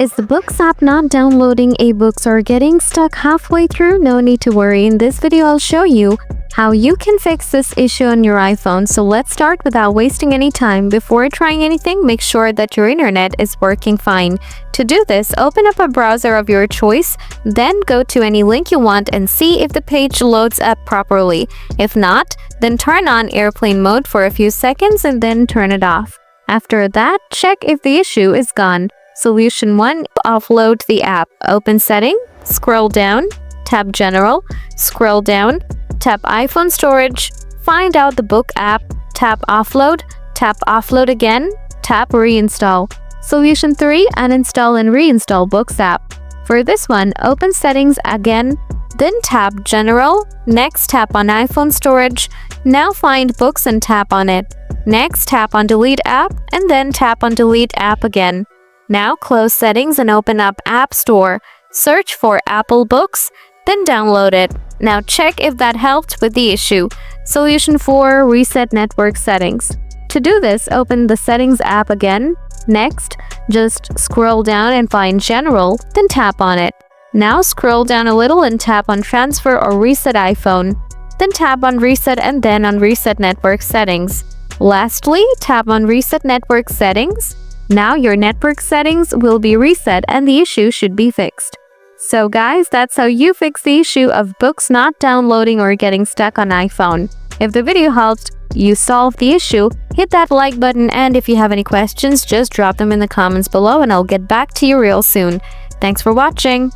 Is the Books app not downloading ebooks or getting stuck halfway through? No need to worry. In this video, I'll show you how you can fix this issue on your iPhone. So let's start without wasting any time. Before trying anything, make sure that your internet is working fine. To do this, open up a browser of your choice, then go to any link you want and see if the page loads up properly. If not, then turn on airplane mode for a few seconds and then turn it off. After that, check if the issue is gone. Solution 1. Offload the app. Open Setting, scroll down, tap General, scroll down, tap iPhone Storage, find out the Book app, tap Offload again, tap Reinstall. Solution 3. Uninstall and reinstall Books app. For this one, open Settings again, then tap General, next tap on iPhone Storage, now find Books and tap on it. Next tap on Delete app and then tap on Delete app again. Now close Settings and open up App Store. Search for Apple Books, then download it. Now check if that helped with the issue. Solution 4. Reset network settings. To do this, open the Settings app again. Next, just scroll down and find General, then tap on it. Now scroll down a little and tap on Transfer or Reset iPhone. Then tap on Reset and then on Reset network settings. Lastly, tap on Reset network settings. Now your network settings will be reset and the issue should be fixed. So guys, that's how you fix the issue of books not downloading or getting stuck on iPhone. If the video helped you solve the issue, hit that like button, and if you have any questions, just drop them in the comments below and I'll get back to you real soon. Thanks for watching.